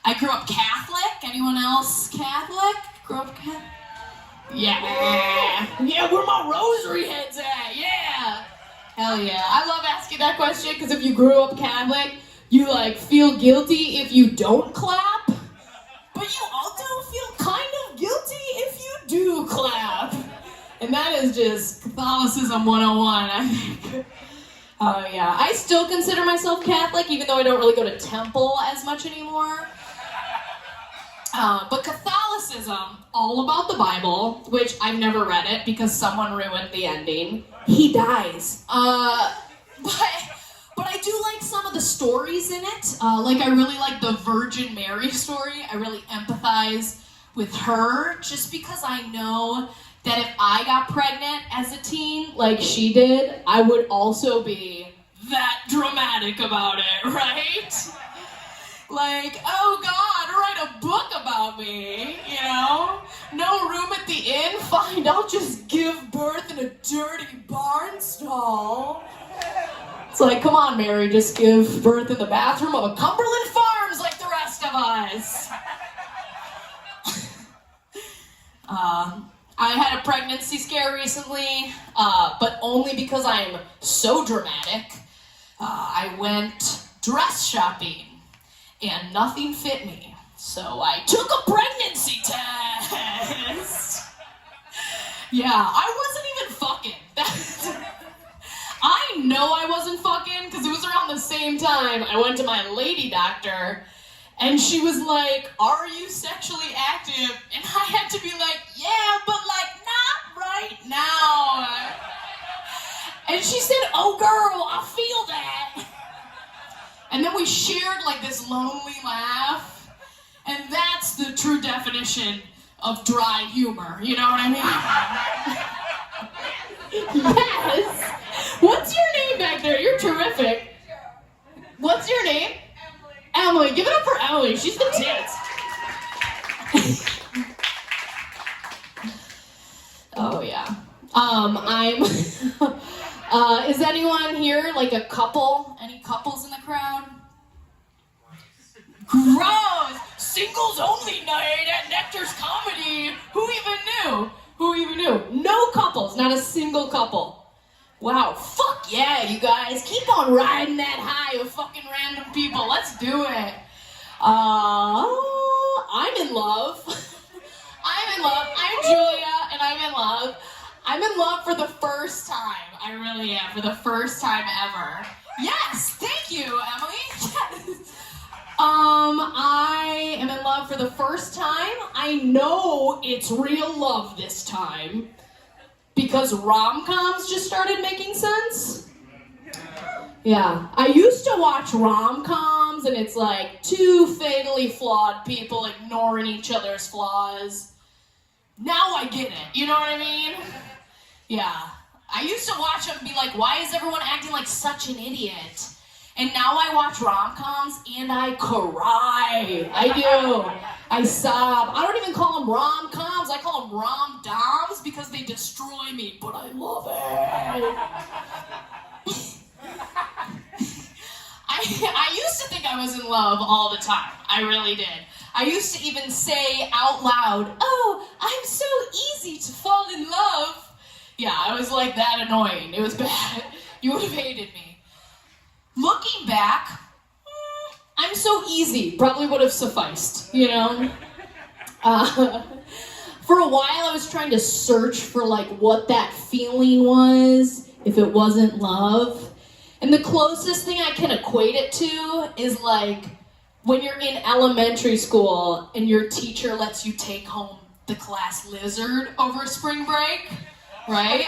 I grew up Catholic. Anyone else Catholic? Grew up Catholic? Yeah. Yeah, where my rosary heads at? Yeah. Hell yeah. I love asking that question because if you grew up Catholic, you like feel guilty if you don't clap, but you also feel kind of guilty if you do clap. And that is just Catholicism 101, I think. Oh yeah. I still consider myself Catholic even though I don't really go to temple as much anymore. But Catholicism, all about the Bible, which I've never read it because someone ruined the ending. He dies. But I do like some of the stories in it. Like I really like the Virgin Mary story. I really empathize with her just because I know that if I got pregnant as a teen like she did, I would also be that dramatic about it, right? Like, oh God, write a book about me, you know? No room at the inn? Fine, I'll just give birth in a dirty barn stall. It's like, come on, Mary, just give birth in the bathroom of a Cumberland Farms like the rest of us. I had a pregnancy scare recently, but only because I'm so dramatic. I went dress shopping. And nothing fit me. So I took a pregnancy test. Yeah, I wasn't even fucking. I know I wasn't fucking because it was around the same time I went to my lady doctor and she was like, are you sexually active? And I had to be like, yeah, but like not right now. And she said, oh girl, I feel that. And then we shared like this lonely laugh, and that's the true definition of dry humor, you know what I mean? Yes! What's your name back there? You're terrific. What's your name? Emily. Give it up for Emily. She's the tits. Oh yeah. Is anyone here like a couple? Any couples in the crowd? Gross! Singles only night at Nectar's Comedy. Who even knew? Who even knew? No couples, not a single couple. Wow, fuck yeah, you guys. Keep on riding that high of fucking random people. Let's do it. I'm in love. I'm in love. I'm Julia, and I'm in love. I'm in love for the first time. I really am, for the first time ever. Yes, thank you, Emily. Yes. I am in love for the first time. I know it's real love this time because rom-coms just started making sense. Yeah, I used to watch rom-coms and it's like two fatally flawed people ignoring each other's flaws. Now I get it, you know what I mean? Yeah, I used to watch them and be like, why is everyone acting like such an idiot? And now I watch rom-coms and I cry. I do. I sob. I don't even call them rom-coms. I call them rom-doms because they destroy me, but I love it. I used to think I was in love all the time. I really did. I used to even say out loud, oh, I'm so easy to fall in love. Yeah, I was like that annoying. It was bad. You would have hated me. Looking back, I'm so easy. Probably would have sufficed, you know? For a while, I was trying to search for like what that feeling was, if it wasn't love. And the closest thing I can equate it to is like when you're in elementary school and your teacher lets you take home the class lizard over spring break, right?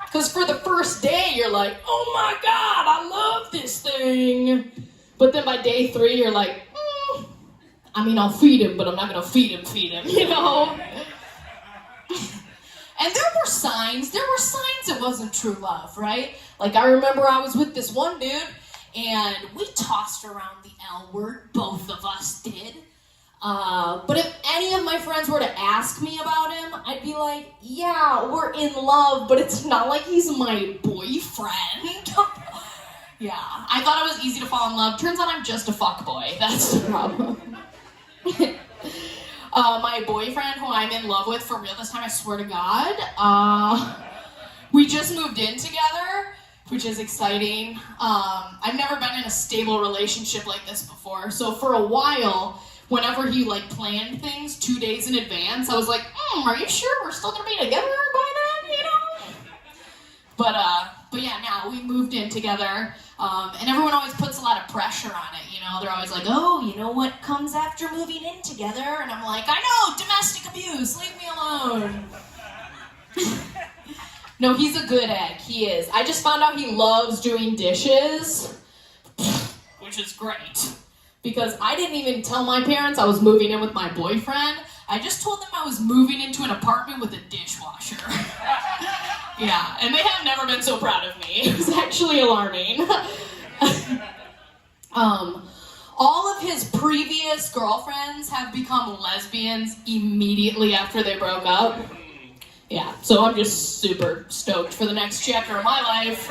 Because for the first day, you're like, oh my God, I love this thing. But then by day 3, you're like, I'll feed him, but I'm not going to feed him, you know? And there were signs it wasn't true love, right? Like I remember I was with this one dude, and we tossed around the L word, both of us did. But if any of my friends were to ask me about him, I'd be like, yeah, we're in love, but it's not like he's my boyfriend. Yeah, I thought it was easy to fall in love. Turns out I'm just a fuckboy. That's the problem. My boyfriend, who I'm in love with for real this time, I swear to God, we just moved in together, which is exciting. I've never been in a stable relationship like this before, so for a while, whenever he like planned things 2 days in advance, I was like, are you sure we're still gonna be together by then, you know? But yeah, now we moved in together, and everyone always puts a lot of pressure on it, you know? They're always like, oh, you know what comes after moving in together? And I'm like, I know, domestic abuse, leave me alone. No, he's a good egg, he is. I just found out he loves doing dishes, which is great. Because I didn't even tell my parents I was moving in with my boyfriend. I just told them I was moving into an apartment with a dishwasher. Yeah, and they have never been so proud of me. It was actually alarming. All of his previous girlfriends have become lesbians immediately after they broke up. Yeah, so I'm just super stoked for the next chapter of my life.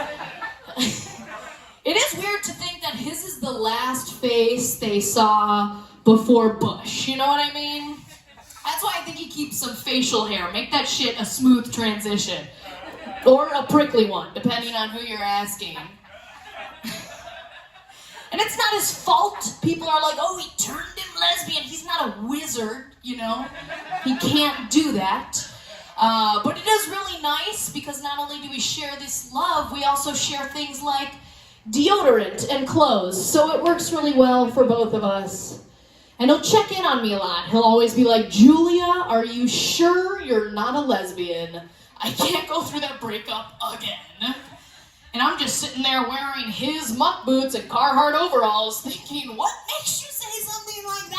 It is weird to think that his is the last face they saw before Bush, you know what I mean? That's why I think he keeps some facial hair. Make that shit a smooth transition. Or a prickly one, depending on who you're asking. And it's not his fault. People are like, oh, he turned him lesbian. He's not a wizard, you know? He can't do that. But it is really nice because not only do we share this love, we also share things like deodorant and clothes. So it works really well for both of us. And he'll check in on me a lot. He'll always be like, Julia, are you sure you're not a lesbian? I can't go through that breakup again. And I'm just sitting there wearing his muck boots and Carhartt overalls thinking, what makes you say something like